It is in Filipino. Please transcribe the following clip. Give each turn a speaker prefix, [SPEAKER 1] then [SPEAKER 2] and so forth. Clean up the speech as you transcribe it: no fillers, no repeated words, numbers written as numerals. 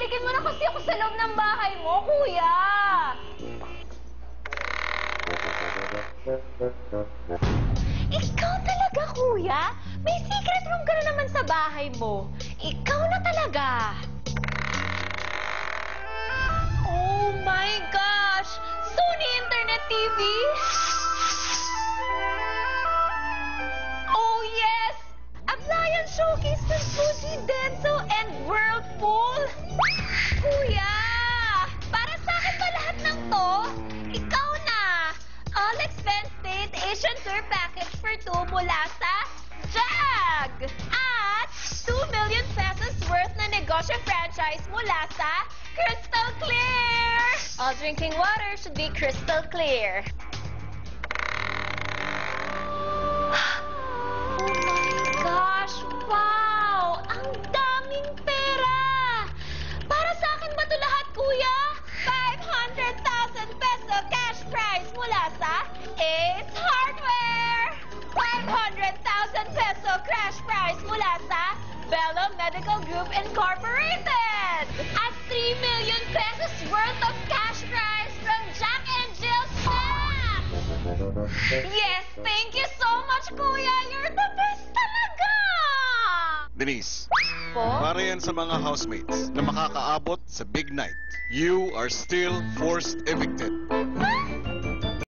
[SPEAKER 1] Balikan mo na kasi ako sa loob ng bahay mo, kuya! Ikaw talaga, kuya? May secret room ka na naman sa bahay mo. Ikaw na talaga. Oh my gosh! Sony Internet TV? Oh yes! Appliance showcase ng Fuji, Denso, and Whirlpool? Kuya! Para sa akin ba lahat ng to? Ikaw na! All expense paid Asian tour package for 2 mula sa JAG! At 2 million pesos worth na negosyo franchise mula sa Crystal Clear! All drinking water should be crystal clear. Oh my gosh! Wow! Ang daming pera! Para sa akin ba ito lahat, kuya? 500,000 peso cash prize mula sa Ace Hardware! 500,000 peso cash prize mula sa Bello Medical Group Incorporated! At 3 million pesos worth of cash prize from Jack and Jill Snacks! Yes, thank you so much, kuya! You're the best talaga!
[SPEAKER 2] Denise,
[SPEAKER 1] Po?
[SPEAKER 2] para yan sa mga housemates na makakaabot sa big night. You are still forced evicted.
[SPEAKER 1] Ah!